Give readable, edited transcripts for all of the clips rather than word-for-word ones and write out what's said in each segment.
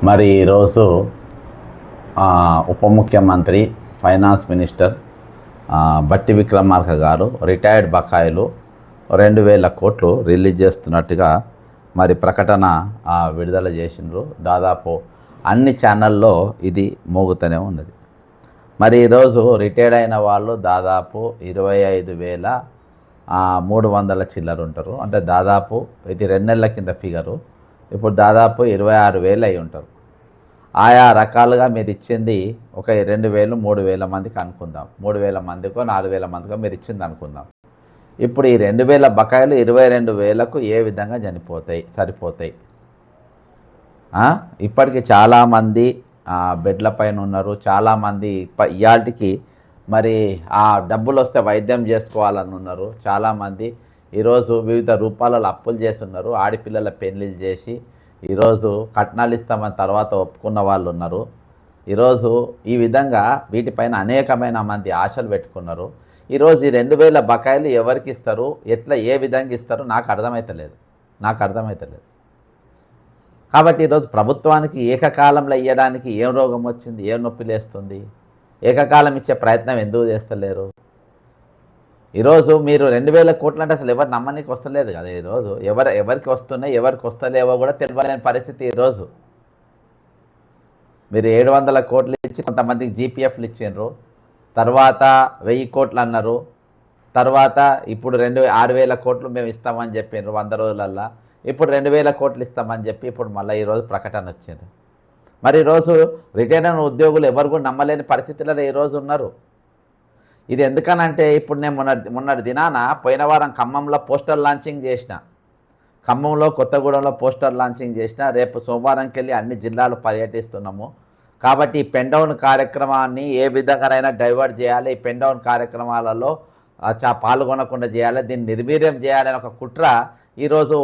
మరి ఈరోజు ఉప ముఖ్యమంత్రి ఫైనాన్స్ మినిస్టర్ బట్టి విక్రమార్క గారు రిటైర్డ్ బకాయిలు 2000 కోట్లు రిలీజ్ చేస్తున్నట్టుగా మరి ప్రకటన విడుదల చేసిండ్రు. దాదాపు అన్ని ఛానల్లో ఇది మోగుతూనే ఉన్నది. మరి ఈరోజు రిటైర్డ్ అయిన వాళ్ళు దాదాపు 25,300 చిల్లర ఉంటారు. అంటే దాదాపు ఇది 2 నెలల కింద ఫిగరు. ఇప్పుడు దాదాపు 26,000 అయి ఉంటారు. ఆయా రకాలుగా మీరు ఇచ్చింది ఒక 2,000 3,000 మందికి అనుకుందాం. 3,000 మందికో 4,000 మందికో మీరు ఇచ్చింది అనుకుందాం. ఇప్పుడు ఈ 2,000 బకాయిలు 22,000కు ఏ విధంగా సరిపోతాయి? ఇప్పటికి చాలామంది బెడ్ల పైన ఉన్నారు. చాలామంది ఇవాళకి మరి ఆ డబ్బులు వస్తే వైద్యం చేసుకోవాలని ఉన్నారు. చాలామంది ఈరోజు వివిధ రూపాలలో అప్పులు చేస్తున్నారు. ఆడపిల్లల పెళ్ళిళ్ళు చేసి ఈరోజు కట్నాలు ఇస్తామని తర్వాత ఒప్పుకున్న వాళ్ళు ఉన్నారు. ఈరోజు ఈ విధంగా వీటిపైన అనేకమైన మంది ఆశలు పెట్టుకున్నారు. ఈరోజు ఈ 2,000 బకాయిలు ఎవరికి ఇస్తారు, ఎట్లా ఏ విధంగా ఇస్తారు నాకు అర్థమవుతలేదు. కాబట్టి ఈరోజు ప్రభుత్వానికి ఏకకాలంలో ఇవ్వడానికి ఏం రోగం వచ్చింది, ఏం నొప్పి లేస్తుంది? ఏకకాలం ఇచ్చే ప్రయత్నం ఎందుకు చేస్తలేరు? ఈరోజు మీరు 2,000 కోట్లు అంటే అసలు ఎవరు నమ్మనికి వస్తలేదు కదా. ఈరోజు ఎవరికి వస్తున్నాయి, ఎవరికి వస్తలేవో కూడా తెలియలేని పరిస్థితి. ఈరోజు మీరు 700 కోట్లు ఇచ్చి కొంతమందికి జీపీఎఫ్లు ఇచ్చిండ్రు, తర్వాత 1000 కోట్లు అన్నారు, తర్వాత ఇప్పుడు 6,000 కోట్లు మేము ఇస్తామని చెప్పిండ్రు 100 రోజులల్లో. ఇప్పుడు 2,000 కోట్లు ఇస్తామని చెప్పి ఇప్పుడు మళ్ళీ ఈరోజు ప్రకటన వచ్చింది. మరి ఈరోజు రిటైర్డ్ అయిన ఉద్యోగులు ఎవరు కూడా నమ్మలేని పరిస్థితులలో ఈరోజు ఉన్నారు. ఇది ఎందుకనంటే ఇప్పుడు నేను మొన్నటి దినాన పోయిన వారం ఖమ్మంలో పోస్టర్ లాంచింగ్ చేసిన, ఖమ్మంలో కొత్తగూడెంలో పోస్టర్ లాంచింగ్ చేసిన. రేపు సోమవారంకి వెళ్ళి అన్ని జిల్లాలు పర్యటిస్తున్నాము. కాబట్టి ఈ పెన్డౌన్ కార్యక్రమాన్ని ఏ విధంగానైనా డైవర్ట్ చేయాలి, ఈ పెన్డౌన్ కార్యక్రమాలలో పాల్గొనకుండా చేయాలి, దీన్ని నిర్వీర్యం చేయాలని ఒక కుట్ర ఈరోజు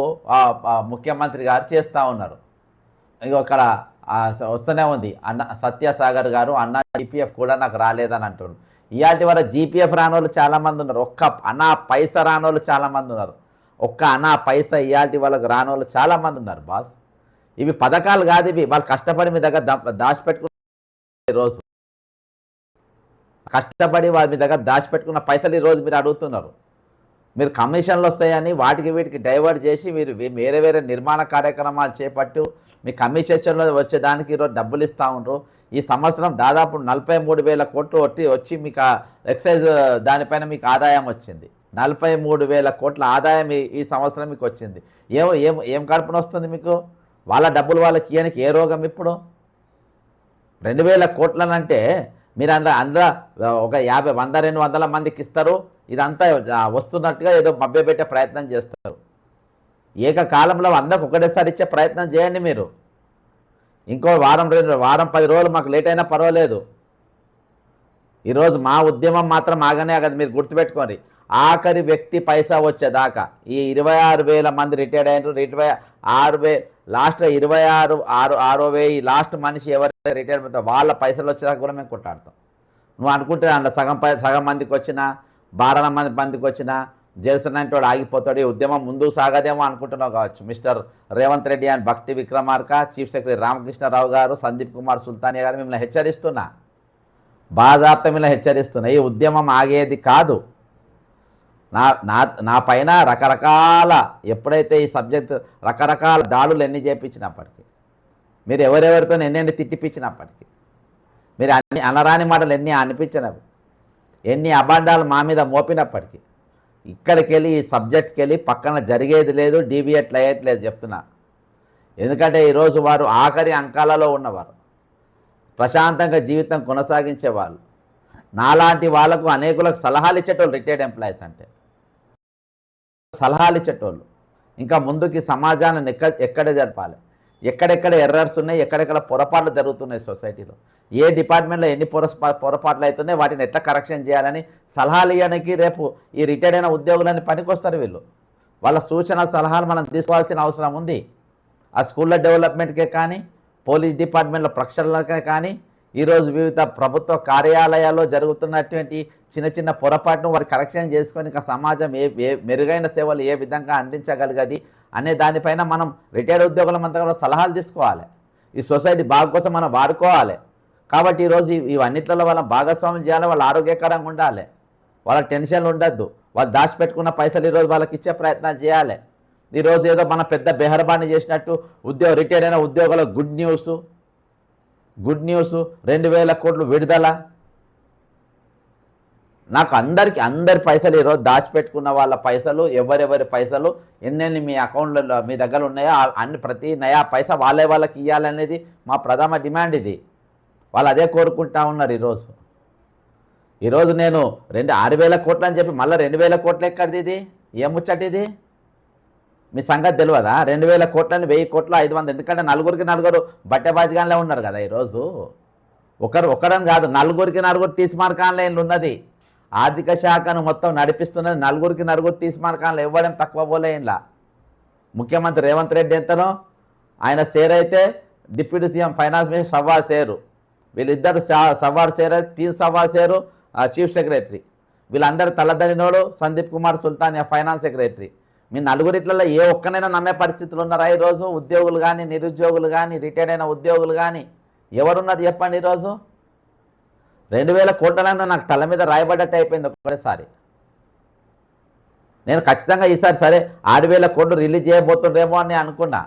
ముఖ్యమంత్రి గారు చేస్తూ ఉన్నారు. ఇక అక్కడ వస్తూనే ఉంది అన్న సత్యసాగర్ గారు, అన్న జీపీఎఫ్ కూడా నాకు రాలేదని అంటున్నారు. ఇవాటి వరకు జీపీఎఫ్ రానోళ్ళు చాలామంది ఉన్నారు. ఒక్క అనా పైసా రానోళ్ళు చాలామంది ఉన్నారు. ఒక్క అనా పైసా ఇవాటి వాళ్ళకి రానోళ్ళు చాలామంది ఉన్నారు. బాస్, ఇవి పథకాలు కాదు, ఇవి వాళ్ళు కష్టపడి మీ దగ్గర దాచిపెట్టుకున్న ఈరోజు కష్టపడి వాళ్ళ మీ దగ్గర దాచిపెట్టుకున్న పైసలు ఈరోజు మీరు అడుగుతున్నారు. మీరు కమిషన్లు వస్తాయని వాటికి వీటికి డైవర్ట్ చేసి మీరు వేరే నిర్మాణ కార్యక్రమాలు చేపట్టు మీ కమిషన్లో వచ్చేదానికి ఈరోజు డబ్బులు ఇస్తూ ఉండరు. ఈ సంవత్సరం దాదాపు 43,000 కోట్లు వచ్చి మీకు ఎక్సైజ్ దానిపైన మీకు ఆదాయం వచ్చింది. 43,000 కోట్ల ఆదాయం ఈ సంవత్సరం మీకు వచ్చింది. ఏం కడుపున వస్తుంది మీకు? వాళ్ళ డబ్బులు వాళ్ళకి ఇయ్యడానికి ఏ రోగం? ఇప్పుడు 2,000 కోట్లనంటే మీరు అందరూ ఒక 50 100 200 మందికి ఇస్తారు. ఇదంతా వస్తున్నట్టుగా ఏదో మభ్యపెట్టే ప్రయత్నం చేస్తారు. ఏకకాలంలో అందరికి ఒకటేసారి ఇచ్చే ప్రయత్నం చేయండి. మీరు ఇంకో వారం 10 రోజులు మాకు లేట్ అయినా పర్వాలేదు. ఈరోజు మా ఉద్యమం మాత్రం ఆగనే ఆగదు. మీరు గుర్తుపెట్టుకోండి, ఆఖరి వ్యక్తి పైసా వచ్చేదాకా ఈ 26,000 మంది రిటైర్డ్ అయినారు. 26,000 లాస్ట్లో 26,000 లాస్ట్ మనిషి ఎవరైతే రిటైర్డ్ అవుతారో వాళ్ళ పైసలు వచ్చేదాకా కూడా మేము కొట్లాడతాం. నువ్వు అనుకుంటే అందులో సగం మందికి వచ్చినా 12 మందికి వచ్చినా జేసనంటే వాడు ఆగిపోతాడు, ఈ ఉద్యమం ముందుకు సాగదేమో అనుకుంటున్నావు కావచ్చు. మిస్టర్ రేవంత్ రెడ్డి అండ్ బట్టి విక్రమార్క, చీఫ్ సెక్రటరీ రామకృష్ణరావు గారు, సందీప్ కుమార్ సుల్తానియా గారు మిమ్మల్ని హెచ్చరిస్తున్నా, బాధాప్త మిమ్మల్ని హెచ్చరిస్తున్నా. ఈ ఉద్యమం ఆగేది కాదు. నా పైన రకరకాల ఎప్పుడైతే ఈ సబ్జెక్ట్ రకరకాల దాడులు ఎన్ని చేయించినప్పటికీ, మీరు ఎవరెవరితో ఎన్ని తిట్టిపించినప్పటికీ, మీరు అన్ని అనరాని మాటలు ఎన్ని అనిపించినవి, ఎన్ని అబద్ధాలు మా మీద మోపినప్పటికీ, ఇక్కడికి వెళ్ళి ఈ సబ్జెక్ట్కి వెళ్ళి పక్కన జరిగేది లేదు, డీవియేట్లు అయ్యేట్లేదు చెప్తున్నా. ఎందుకంటే ఈరోజు వారు ఆఖరి అంకాలలో ఉన్నవారు, ప్రశాంతంగా జీవితం కొనసాగించేవాళ్ళు, నాలాంటి వాళ్ళకు అనేకులకు సలహాలు ఇచ్చేటోళ్ళు. రిటైర్డ్ ఎంప్లాయీస్ అంటే సలహాలు ఇచ్చేటోళ్ళు. ఇంకా ముందుకి సమాజాన్ని ఎక్కడ జరపాలి, ఎక్కడెక్కడ ఎర్రర్స్ ఉన్నాయి, ఎక్కడెక్కడ పొరపాట్లు జరుగుతున్నాయి సొసైటీలో, ఏ డిపార్ట్మెంట్లో ఎన్ని పొరపాట్లు అవుతున్నాయి, వాటిని ఎట్లా కరెక్షన్ చేయాలని సలహాలు ఇవ్వడానికి రేపు ఈ రిటైర్డ్ అయిన ఉద్యోగులని పనికొస్తారు. వీళ్ళు వాళ్ళ సూచన సలహాలు మనం తీసుకోవాల్సిన అవసరం ఉంది. ఆ స్కూళ్ళ డెవలప్మెంట్కే కానీ, పోలీస్ డిపార్ట్మెంట్లో ప్రక్షాళనకే కానీ, ఈరోజు వివిధ ప్రభుత్వ కార్యాలయాల్లో జరుగుతున్నటువంటి చిన్న పొరపాటును వారు కరెక్షన్ చేసుకొని ఇంకా సమాజం మెరుగైన సేవలు ఏ విధంగా అందించగలిగది అనే దానిపైన మనం రిటైర్డ్ ఉద్యోగులమంతా కూడా సలహాలు తీసుకోవాలి. ఈ సొసైటీ బాగు కోసం మనం వాడుకోవాలి. కాబట్టి ఈరోజు ఇవన్నిట్లలో వాళ్ళ భాగస్వామ్యం చేయాలి, వాళ్ళు ఆరోగ్యకరంగా ఉండాలి, వాళ్ళ టెన్షన్లు ఉండద్దు, వాళ్ళు దాచిపెట్టుకున్న పైసలు ఈరోజు వాళ్ళకి ఇచ్చే ప్రయత్నం చేయాలి. ఈరోజు ఏదో మన పెద్ద బెహర్బానీ చేసినట్టు రిటైర్ అయిన ఉద్యోగుల గుడ్ న్యూస్ 2,000 కోట్లు విడుదల. నాకు అందరి పైసలు ఈరోజు దాచిపెట్టుకున్న వాళ్ళ పైసలు, ఎవరెవరి పైసలు ఎన్నెన్ని మీ అకౌంట్లో మీ దగ్గర ఉన్నాయో ప్రతి నయా పైసా వాళ్ళకి ఇవ్వాలనేది మా ప్రథమ డిమాండ్. ఇది వాళ్ళు అదే కోరుకుంటా ఉన్నారు. ఈరోజు నేను 6,000 కోట్లు అని చెప్పి మళ్ళీ 2,000 కోట్లు ఎక్కడిది? ఇది ఏం ముచ్చట? ఇది మీ సంగతి తెలియదా? 2,000 కోట్లని 1,000 కోట్లు 500. ఎందుకంటే నలుగురు బట్టెబాజిగానే ఉన్నారు కదా ఈరోజు. ఒకరని కాదు, నలుగురు తీసిమార్కాన్లో ఉన్నది. ఆర్థిక శాఖను మొత్తం నడిపిస్తున్నది నలుగురు తీసిమార్కాన్లో. ఇవ్వడం తక్కువ పోలే. ఇలా ముఖ్యమంత్రి రేవంత్ రెడ్డి ఎంతనో, ఆయన షేర్ అయితే డిప్యూటీ సీఎం ఫైనాన్స్ మినిస్టర్ సవ్వా షేరు, వీళ్ళిద్దరు సవ్వారు షేర్ అయితే 3 సవ్వా షేరు చీఫ్ సెక్రటరీ. వీళ్ళందరూ తలదనినోడు సందీప్ కుమార్ సుల్తానియా ఫైనాన్స్ సెక్రటరీ. మీ నలుగురిట్లలో ఏ ఒక్కనైనా నమ్మే పరిస్థితులు ఉన్నారా ఈరోజు? ఉద్యోగులు కానీ, నిరుద్యోగులు కానీ, రిటైర్డ్ అయిన ఉద్యోగులు కానీ ఎవరున్నారు చెప్పండి? ఈరోజు 2,000 కోట్లైనా నాకు తల మీద రాయబడ్డట్టు అయిపోయింది ఒక్కసారి. నేను ఖచ్చితంగా ఈసారి సరే 6,000 కోట్లు రిలీజ్ చేయబోతుండేమో అని అనుకున్నా.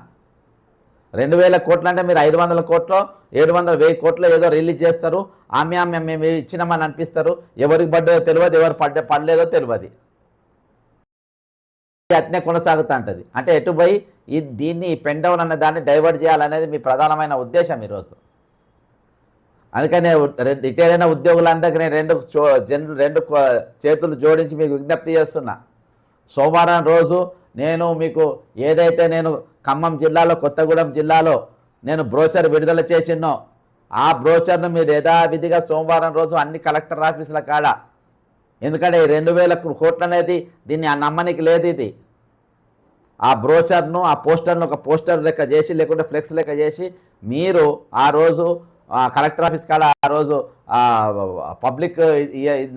2,000 కోట్లు అంటే మీరు 500 కోట్లు 700 1000 కోట్లు ఏదో రిలీజ్ చేస్తారు, మేము ఇచ్చినామని అనిపిస్తారు. ఎవరికి పడ్డదో తెలియదు, ఎవరు పడలేదో తెలియదు. అట్నే కొనసాగుతూ ఉంటుంది. అంటే ఎటు పోయి దీన్ని పెన్ డౌన్ అనే దాన్ని డైవర్ట్ చేయాలనేది మీ ప్రధానమైన ఉద్దేశం ఈరోజు. అందుకనే రిటైర్ అయిన ఉద్యోగులందరికీ నేను రెండు చేతులు జోడించి మీకు విజ్ఞప్తి చేస్తున్నా. సోమవారం రోజు నేను మీకు ఏదైతే నేను ఖమ్మం జిల్లాలో, కొత్తగూడెం జిల్లాలో నేను బ్రోచర్ విడుదల చేసినో ఆ బ్రోచర్ను మీరు యథావిధిగా సోమవారం రోజు అన్ని కలెక్టర్ ఆఫీసుల కాడ, ఎందుకంటే 2,000 కోట్లు అనేది దీన్ని నమ్మనికి లేదు. ఇది ఆ బ్రోచర్ను, ఆ పోస్టర్ను ఒక పోస్టర్ లెక్క చేసి, లేకుంటే ఫ్లెక్స్ లెక్క చేసి మీరు ఆ రోజు కలెక్టర్ ఆఫీస్ కాడ ఆ రోజు పబ్లిక్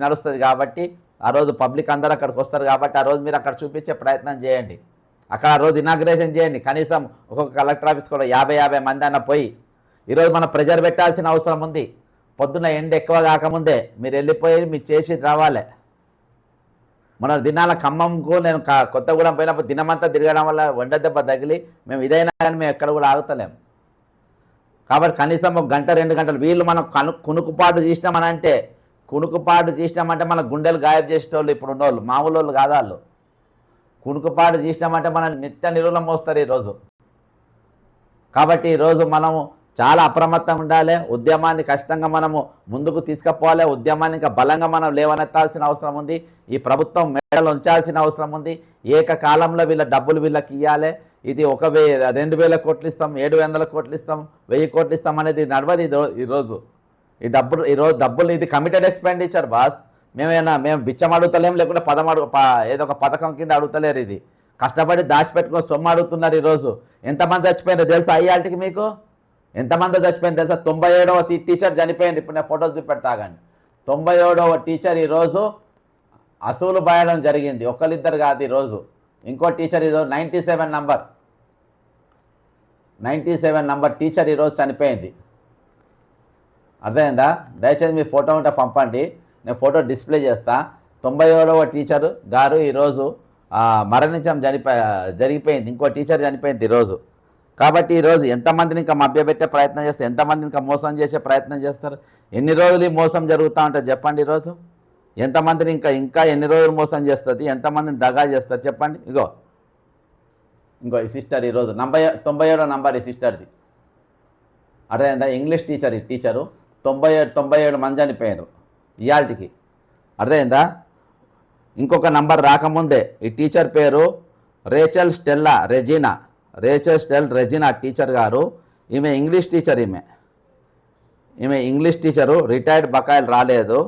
నడుస్తుంది కాబట్టి, ఆ రోజు పబ్లిక్ అందరూ అక్కడికి వస్తారు కాబట్టి ఆ రోజు మీరు అక్కడ చూపించే ప్రయత్నం చేయండి. అక్కడ ఆ రోజు ఇనాగ్రేషన్ చేయండి. కనీసం ఒక్కొక్క కలెక్టర్ ఆఫీస్ కూడా 50 మంది అన్న పోయి. ఈరోజు మనం ప్రెజర్ పెట్టాల్సిన అవసరం ఉంది. పొద్దున్న ఎండ ఎక్కువ కాకముందే మీరు వెళ్ళిపోయి మీరు చేసి రావాలి. మన దినాల ఖమ్మంకు నేను కొత్తగూడెం పోయినప్పుడు దినమంతా తిరగడం వల్ల వండ దెబ్బ తగిలి మేము ఇదైనా కానీ మేము ఎక్కడ కూడా ఆగుతలేము. కాబట్టి కనీసం 1 గంట 2 గంటలు వీళ్ళు మనం కునుకుపాటు చేసినామంటే మన గుండెలు గాయబ్ చేసేటోళ్ళు ఇప్పుడు ఉన్నోళ్ళు, మామూలు వాళ్ళు కాదు వాళ్ళు. కునుకుపాటు చేసినామంటే మన నిత్య నిరులం మోస్తారు ఈరోజు. కాబట్టి ఈరోజు మనము చాలా అప్రమత్తంగా ఉండాలి. ఉద్యమాన్ని ఖచ్చితంగా మనము ముందుకు తీసుకుపోవాలి. ఉద్యమాన్ని ఇంకా బలంగా మనం లేవనెత్తాల్సిన అవసరం ఉంది. ఈ ప్రభుత్వం మేడలు ఉంచాల్సిన అవసరం ఉంది. ఏకకాలంలో వీళ్ళ డబ్బులు వీళ్ళకి ఇవ్వాలి. ఇది 2,000 కోట్లు ఇస్తాం, 700 కోట్లు ఇస్తాం, 1000 కోట్లు ఇస్తాం అనేది నడవదు ఈరోజు. ఈరోజు డబ్బులు ఇది కమిటెడ్ ఎక్స్పెండిచర్ బాస్. మేము బిచ్చం అడుగుతలేం, లేకుంటే ఏదో ఒక పథకం కింద అడుగుతలేరు. ఇది కష్టపడి దాచిపెట్టుకొని సొమ్ము అడుగుతున్నారు. ఈరోజు ఎంతమంది చచ్చిపోయినారో తెలుసా? అయ్యాటికి మీకు ఎంతమంది చచ్చిపోయింది తెలుసా? 97వ టీచర్ చనిపోయింది. ఇప్పుడు నేను ఫోటోస్ చూపెడతా కానీ 97వ టీచర్ ఈరోజు అసూలు బాయడం జరిగింది. ఒకరిద్దరు కాదు. ఈరోజు ఇంకో టీచర్ ఈరోజు 97 నంబర్ టీచర్ ఈరోజు చనిపోయింది. అర్థమైందా? దయచేసి మీ ఫోటో ఉంటే పంపండి, నేను ఫోటో డిస్ప్లే చేస్తా. 97వ టీచర్ గారు ఈరోజు మరణించడం జరిగిపోయింది. ఇంకో టీచర్ చనిపోయింది ఈరోజు. కాబట్టి ఈరోజు ఎంతమందిని ఇంకా మభ్యపెట్టే ప్రయత్నం చేస్తారు, ఎంతమందిని ఇంకా మోసం చేసే ప్రయత్నం చేస్తారు? ఎన్ని రోజులు ఈ మోసం జరుగుతూ ఉంటుంది చెప్పండి? ఈరోజు ఎంతమందిని ఇంకా ఎన్ని రోజులు మోసం చేస్తుంది, ఎంతమందిని దగా చేస్తారు చెప్పండి? ఇంకో ఈ సిస్టర్ ఈరోజు 97వ నంబర్ ఈ సిస్టర్ది. అర్థమైందా? English teacher. ఈ టీచరు 97 మంది చనిపోయారు ఇయాల్టికి. అర్థమైందా? ఇంకొక నంబర్ రాకముందే ఈ టీచర్ పేరు రేచల్ స్టెల్ రెజినా టీచర్ గారు. ఈమె ఇంగ్లీష్ టీచర్. ఈమె ఇంగ్లీష్ టీచరు. రిటైర్డ్ బకాయిలు రాలేదు.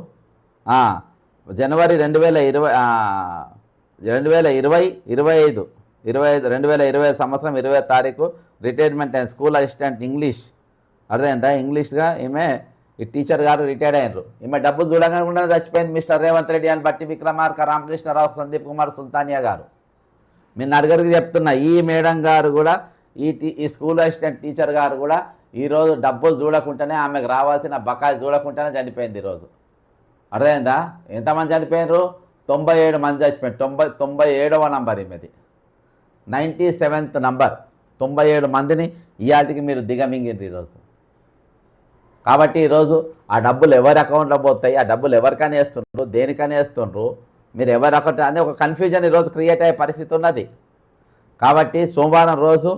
జనవరి 2020 సంవత్సరం 20వ తారీఖు రిటైర్మెంట్ అయిన స్కూల్ అసిస్టెంట్ ఇంగ్లీష్. అర్థమైందా? ఇంగ్లీష్గా ఈమె ఈ టీచర్ గారు రిటైర్డ్ అయినరు. ఈమె డబ్బులు చూడకుండా చచ్చిపోయింది. మిస్టర్ రేవంత్ రెడ్డి అని బట్టి విక్రమార్క, రామకృష్ణరావు, సందీప్ కుమార్ సుల్తానియా గారు. మీ నలుగురికి చెప్తున్నా, ఈ మేడం గారు కూడా ఈ స్కూల్ అసిస్టెంట్ టీచర్ గారు కూడా ఈరోజు డబ్బులు చూడకుండానే ఆమెకు రావాల్సిన బకాయి చూడకుండానే చనిపోయింది ఈరోజు. అర్థమైందా? ఎంతమంది చనిపోయినారు? 97 మంది చచ్చిపోయారు. 97వ నంబర్ ఈమెది, 97th నంబర్. 97 మందిని ఇవాటికి మీరు దిగమింగింది ఈరోజు. కాబట్టి ఈరోజు ఆ డబ్బులు ఎవరి అకౌంట్లో పోతాయి, ఆ డబ్బులు ఎవరికని వేస్తుండ్రు, దేనికని వేస్తుండ్రు, మీరు ఎవరి అకౌంట్ అని ఒక కన్ఫ్యూజన్ ఈరోజు క్రియేట్ అయ్యే పరిస్థితి ఉన్నది. కాబట్టి సోమవారం రోజు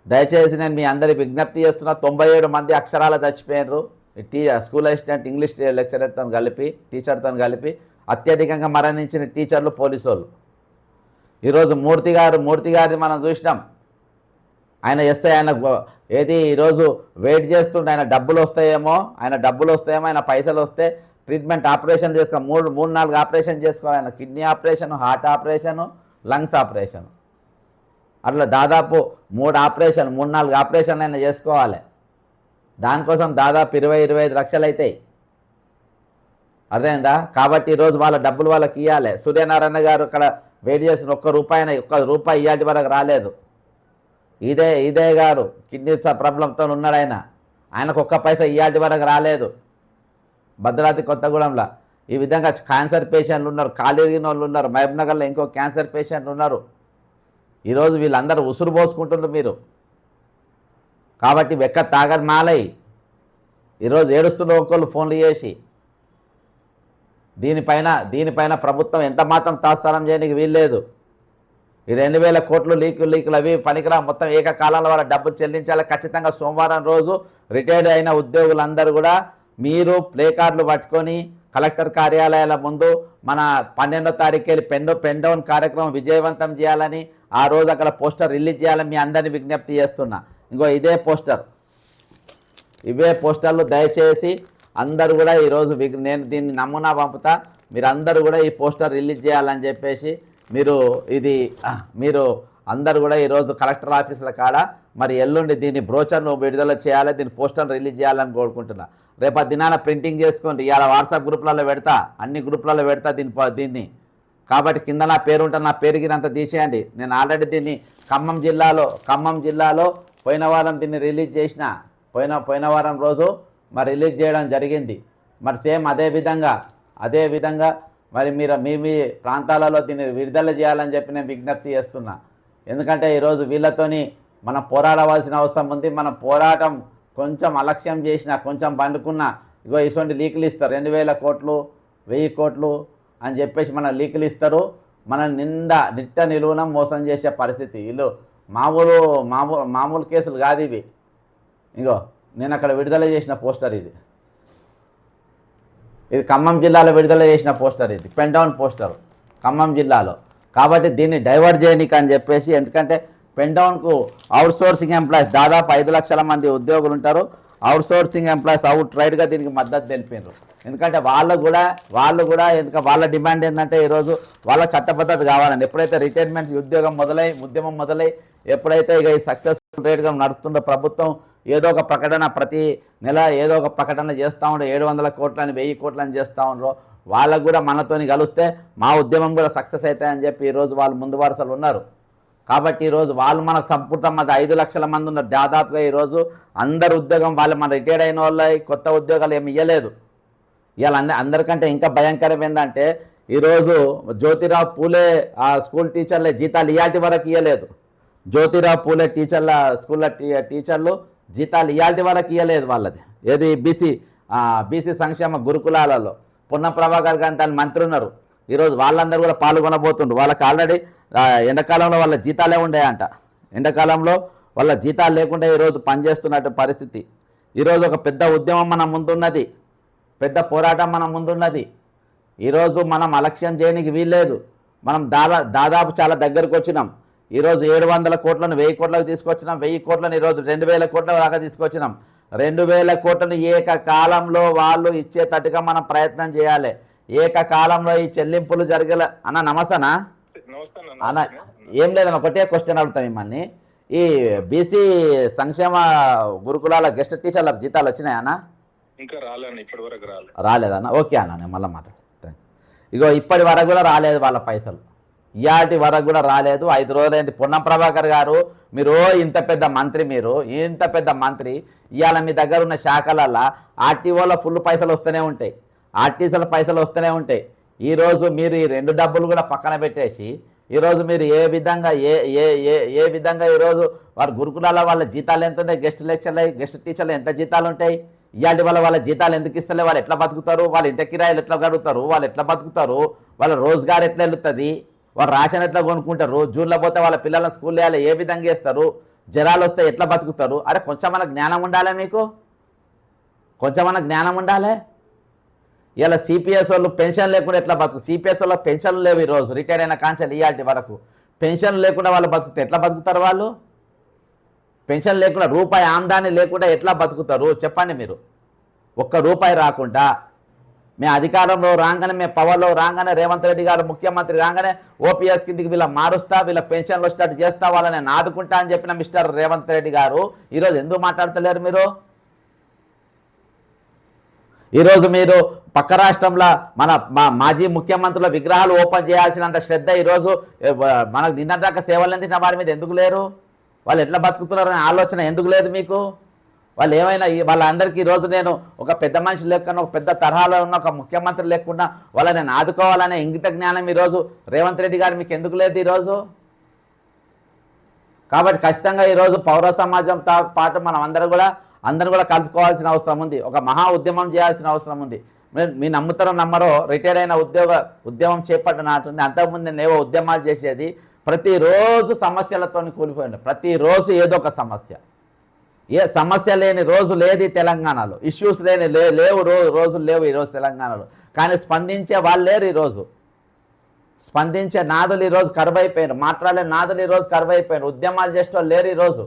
దయచేసి నేను మీ అందరికి విజ్ఞప్తి చేస్తున్నా, 97 మంది అక్షరాల చచ్చిపోయినారు. స్కూల్ అసిస్టెంట్, ఇంగ్లీష్ లెక్చరర్తో కలిపి, టీచర్తో కలిపి అత్యధికంగా మరణించిన టీచర్లు, పోలీసు వాళ్ళు. ఈరోజు మూర్తి గారిని మనం చూసినాం. ఆయన ఎస్ఐ, ఆయన ఏది ఈరోజు వెయిట్ చేస్తుండే, ఆయన డబ్బులు వస్తాయేమో, ఆయన పైసలు వస్తే ట్రీట్మెంట్ ఆపరేషన్ చేసుకో, మూడు 4 ఆపరేషన్ చేసుకోవాలి. ఆయన kidney operation, heart operation, lungs operation, అట్లా దాదాపు 3 ఆపరేషన్, 3-4 ఆపరేషన్లు అయినా చేసుకోవాలి. దానికోసం దాదాపు 20-25 లక్షలు అవుతాయి. అర్థమైందా? కాబట్టి ఈరోజు వాళ్ళ డబ్బులు వాళ్ళకి ఇవ్వాలి. సూర్యనారాయణ గారు ఇక్కడ వెయిట్ చేసిన ఒక్క రూపాయి ఇవాటి వరకు రాలేదు. ఇదే గారు కిడ్నీ ప్రాబ్లంతో ఉన్నాడు. ఆయనకు ఒక్క పైసా ఇవాటి వరకు రాలేదు. భద్రాద్రి కొత్తగూడెంలో ఈ విధంగా క్యాన్సర్ పేషెంట్లు ఉన్నారు, కాలిరిగిన వాళ్ళు ఉన్నారు, మహబూబ్నగర్లో ఇంకో క్యాన్సర్ పేషెంట్లు ఉన్నారు. ఈరోజు వీళ్ళందరూ ఉసురు పోసుకుంటున్నారు మీరు. కాబట్టి వెక్క తాగని మాలై ఈరోజు ఏడుస్తున్న ఒక్కళ్ళు ఫోన్లు చేసి దీనిపైన ప్రభుత్వం ఎంత మాత్రం తాత్సారం చేయడానికి వీల్లేదు. ఈ 2000 కోట్లు లీకులు అవి పనికిరా. మొత్తం ఏకకాలంలో వాళ్ళ డబ్బులు చెల్లించాలి ఖచ్చితంగా. సోమవారం రోజు రిటైర్డ్ అయిన ఉద్యోగులందరూ కూడా మీరు ప్లే కార్డులు పట్టుకొని కలెక్టర్ కార్యాలయాల ముందు మన 12వ తారీఖు వెళ్ళి పెన్ డౌన్ కార్యక్రమం విజయవంతం చేయాలని, ఆ రోజు అక్కడ పోస్టర్ రిలీజ్ చేయాలని మీ అందరినీ విజ్ఞప్తి చేస్తున్నా. ఇంకో ఇవే పోస్టర్లు దయచేసి అందరూ కూడా ఈరోజు నేను దీన్ని నమూనా పంపుతా, మీరు అందరూ కూడా ఈ పోస్టర్ రిలీజ్ చేయాలని చెప్పేసి మీరు అందరూ కూడా ఈరోజు కలెక్టర్ ఆఫీసుల కాడ మరి ఎల్లుండి దీన్ని బ్రోచర్ను విడుదల చేయాలి, దీన్ని పోస్టర్ను రిలీజ్ చేయాలని కోరుకుంటున్నా. రేపు దినాన ప్రింటింగ్ చేసుకోండి. ఇవాళ వాట్సాప్ గ్రూప్లలో పెడతా, అన్ని గ్రూప్లలో పెడతా దీన్ని. కాబట్టి కింద నా పేరు ఉంటే నా పేరుకినంత తీసేయండి. నేను ఆల్రెడీ దీన్ని ఖమ్మం జిల్లాలో పోయిన వారం దీన్ని రిలీజ్ చేసిన, పోయిన వారం రోజు మరి రిలీజ్ చేయడం జరిగింది. మరి సేమ్ అదే విధంగా మరి మీరు మీ ప్రాంతాలలో దీన్ని విడుదల చేయాలని చెప్పి నేను విజ్ఞప్తి చేస్తున్నా. ఎందుకంటే ఈరోజు వీళ్ళతోని మనం పోరాడవలసిన అవసరం ఉంది. మన పోరాటం కొంచెం అలక్ష్యం చేసినా, కొంచెం పండుకున్నా, ఇగో ఇటువంటి లీకులు ఇస్తారు. 2000 కోట్లు, 1000 కోట్లు అని చెప్పేసి మన లీకులు ఇస్తారు. మన నిట్ట నిలువున మోసం చేసే పరిస్థితి. వీళ్ళు మామూలు కేసులు కాదు ఇవి. ఇగో నేను అక్కడ విడుదల చేసిన పోస్టర్ ఇది ఖమ్మం జిల్లాలో విడుదల చేసిన పోస్టర్, ఇది పెన్ డౌన్ పోస్టర్ ఖమ్మం జిల్లాలో. కాబట్టి దీన్ని డైవర్ట్ చేయనీకి అని చెప్పేసి, ఎందుకంటే పెన్ డౌన్కు అవుట్సోర్సింగ్ ఎంప్లాయీస్ దాదాపు 5 లక్షల మంది ఉద్యోగులు ఉంటారు. అవుట్సోర్సింగ్ ఎంప్లాయీస్ అవుట్ రైట్గా దీనికి మద్దతు తెలిపారు. ఎందుకంటే వాళ్ళు కూడా వాళ్ళ డిమాండ్ ఏంటంటే ఈరోజు వాళ్ళ చట్టబద్ధత కావాలని. ఎప్పుడైతే రిటైర్మెంట్ ఉద్యమం మొదలై ఎప్పుడైతే ఇక ఈ సక్సెస్ఫుల్ రేట్గా నడుస్తుందో ప్రభుత్వం ఏదో ఒక ప్రకటన ప్రతి నెల ఏదో ఒక ప్రకటన చేస్తూ ఉండరు. 700 కోట్లని 1000 కోట్లని చేస్తూ ఉండరు. వాళ్ళకు కూడా మనతోని కలిస్తే మా ఉద్యమం కూడా సక్సెస్ అవుతాయని చెప్పి ఈరోజు వాళ్ళు ముందు వరుసలు ఉన్నారు. కాబట్టి ఈరోజు వాళ్ళు మనకు సంపూర్ణ 5 లక్షల మంది ఉన్నారు దాదాపుగా. ఈరోజు అందరు ఉద్యోగం మన రిటైర్డ్ అయిన వాళ్ళ కొత్త ఉద్యోగాలు ఏమి ఇవ్వలేదు. ఇవాళ అందరికంటే ఇంకా భయంకరం ఏంటంటే ఈరోజు జ్యోతిరావు పూలే ఆ స్కూల్ టీచర్లే జీతాలు ఇయాటి వరకు ఇవ్వలేదు. జ్యోతిరావు పూలే స్కూళ్ళ టీచర్లు జీతాలు ఇయాటి వరకు ఇవ్వలేదు వాళ్ళది. ఏది బీసీ సంక్షేమ గురుకులాలలో పొన్నం ప్రభాకర్ గారు దాని మంత్రి ఉన్నారు. ఈరోజు వాళ్ళందరూ కూడా పాల్గొనబోతుండ్రు. వాళ్ళకి ఆల్రెడీ ఎండాకాలంలో వాళ్ళ జీతాలే ఉండేయంట. ఎండాకాలంలో వాళ్ళ జీతాలు లేకుండా ఈరోజు పనిచేస్తున్నట్టు పరిస్థితి. ఈరోజు ఒక పెద్ద ఉద్యమం మన ముందున్నది, పెద్ద పోరాటం మన ముందున్నది. ఈరోజు మనం అలక్ష్యం చేయడానికి వీల్లేదు. మనం దాదాపు చాలా దగ్గరకు వచ్చినాం. ఈరోజు 700 కోట్లను 1000 కోట్లకు తీసుకొచ్చినాం. 1000 కోట్లను ఈరోజు 2000 కోట్ల దాకా తీసుకొచ్చినాం. 2000 కోట్లను ఏకకాలంలో వాళ్ళు ఇచ్చేటట్టుగా మనం ప్రయత్నం చేయాలి. ఏకకాలంలో ఈ చెల్లింపులు జరగల. అన్న నమస్తేనా అన్న, ఏం లేదన్న ఒకటే క్వశ్చన్ అడుగుతాం మిమ్మల్ని. ఈ బీసీ సంక్షేమ గురుకులాల గెస్ట్ టీచర్ల జీతాలు వచ్చినాయన్నా? ఇంకా రాలేదన్న. ఓకే అన్న, నేను మళ్ళీ మాట్లాడతాను. ఇగో ఇప్పటి వరకు కూడా రాలేదు వాళ్ళ పైసలు. ఇయాటి వరకు కూడా రాలేదు. 5 రోజులైంది. పొన్నం ప్రభాకర్ గారు, మీరు ఇంత పెద్ద మంత్రి, మీరు ఇంత పెద్ద మంత్రి, ఇవాళ మీ దగ్గర ఉన్న శాఖలల్లో ఆర్టీఓలో ఫుల్ పైసలు వస్తూనే ఉంటాయి, ఆర్టీసీల పైసలు వస్తూనే ఉంటాయి. ఈరోజు మీరు ఈ 2 డబ్బులు కూడా పక్కన పెట్టేసి ఈరోజు మీరు ఏ విధంగా ఏ విధంగా ఈరోజు వారు గురుకులాల వాళ్ళ జీతాలు ఎంత ఉంటాయి, గెస్ట్ టీచర్లు ఎంత జీతాలు ఉంటాయి, ఇలాంటి వాళ్ళ జీతాలు ఎందుకు ఇస్తలే, వాళ్ళు ఎట్లా బతుకుతారు, వాళ్ళ ఇంటి కిరాయిలు ఎట్లా గడుగుతారు, వాళ్ళు ఎట్లా బతుకుతారు, వాళ్ళ రోజుగారు ఎట్లా వెళ్తుంది, వాళ్ళు రేషన్ ఎట్లా కొనుక్కుంటారు, జూన్లో పోతే వాళ్ళ పిల్లలను స్కూల్ వేయాలి ఏ విధంగా వేస్తారు, జ్వరాలు వస్తే ఎట్లా బతుకుతారు. అరే కొంచెమన్నా జ్ఞానం ఉండాలి, మీకు కొంచెమన్నా జ్ఞానం ఉండాలి. ఇలా సిపిఎస్ వాళ్ళు పెన్షన్ లేకుండా ఎట్లా బతుకు, సిపిఎస్ వాళ్ళు పెన్షన్లు లేవు ఈరోజు, రిటైర్ అయిన కాంచెలు ఇయాల్టి వరకు పెన్షన్ లేకుండా వాళ్ళు బతుకుతారు, ఎట్లా బతుకుతారు వాళ్ళు, పెన్షన్ లేకుండా రూపాయి ఆమ్దాని లేకుండా ఎట్లా బతుకుతారు చెప్పండి మీరు. ఒక్క రూపాయి రాకుండా మేము అధికారంలో రాగానే, మేము పవర్లో రాగానే, రేవంత్ రెడ్డి గారు ముఖ్యమంత్రి రాగానే ఓపీఎస్ కిందికి వీళ్ళ మారుస్తా, వీళ్ళ పెన్షన్లు వచ్చేటట్టు చేస్తా, వాళ్ళని నేను ఆదుకుంటా అని చెప్పిన మిస్టర్ రేవంత్ రెడ్డి గారు ఈరోజు ఎందుకు మాట్లాడతలేరు మీరు. ఈరోజు మీరు పక్క రాష్ట్రంలో మన మాజీ ముఖ్యమంత్రుల విగ్రహాలు ఓపెన్ చేయాల్సినంత శ్రద్ధ ఈరోజు మనకు నిన్నదాకా సేవలు అందించిన వారి మీద ఎందుకు లేరు, వాళ్ళు ఎట్లా బతుకుతున్నారనే ఆలోచన ఎందుకు లేదు మీకు. వాళ్ళు ఏమైనా వాళ్ళందరికీ ఈరోజు నేను ఒక పెద్ద మనిషి లేకుండా, ఒక పెద్ద తరహాలో ఉన్న ఒక ముఖ్యమంత్రి లేకుండా వాళ్ళని నేను ఆదుకోవాలనే ఇంగిత జ్ఞానం ఈరోజు రేవంత్ రెడ్డి గారు మీకు ఎందుకు లేదు ఈరోజు. కాబట్టి ఖచ్చితంగా ఈరోజు పౌర సమాజంతో పాటు మనం అందరూ కూడా కలుపుకోవాల్సిన అవసరం ఉంది, ఒక మహా ఉద్యమం చేయాల్సిన అవసరం ఉంది. మీ నమ్ముతారో నమ్మరో, రిటైర్ అయిన ఉద్యమం చేపట్టిన నాటుంది. అంతకుముందు నేను ఏవో ఉద్యమాలు చేసేది, ప్రతిరోజు సమస్యలతో కూలిపోయింది, ప్రతిరోజు ఏదో ఒక సమస్య, ఏ సమస్య లేని రోజు లేదు తెలంగాణలో, ఇష్యూస్ లేవు రోజులు లేవు ఈరోజు తెలంగాణలో. కానీ స్పందించే వాళ్ళు లేరు ఈరోజు, స్పందించే నాదులు ఈరోజు కరువైపోయారు, మాట్లాడే నాదులు ఈరోజు కరువైపోయారు, ఉద్యమాలు చేసేవాళ్ళు లేరు ఈరోజు,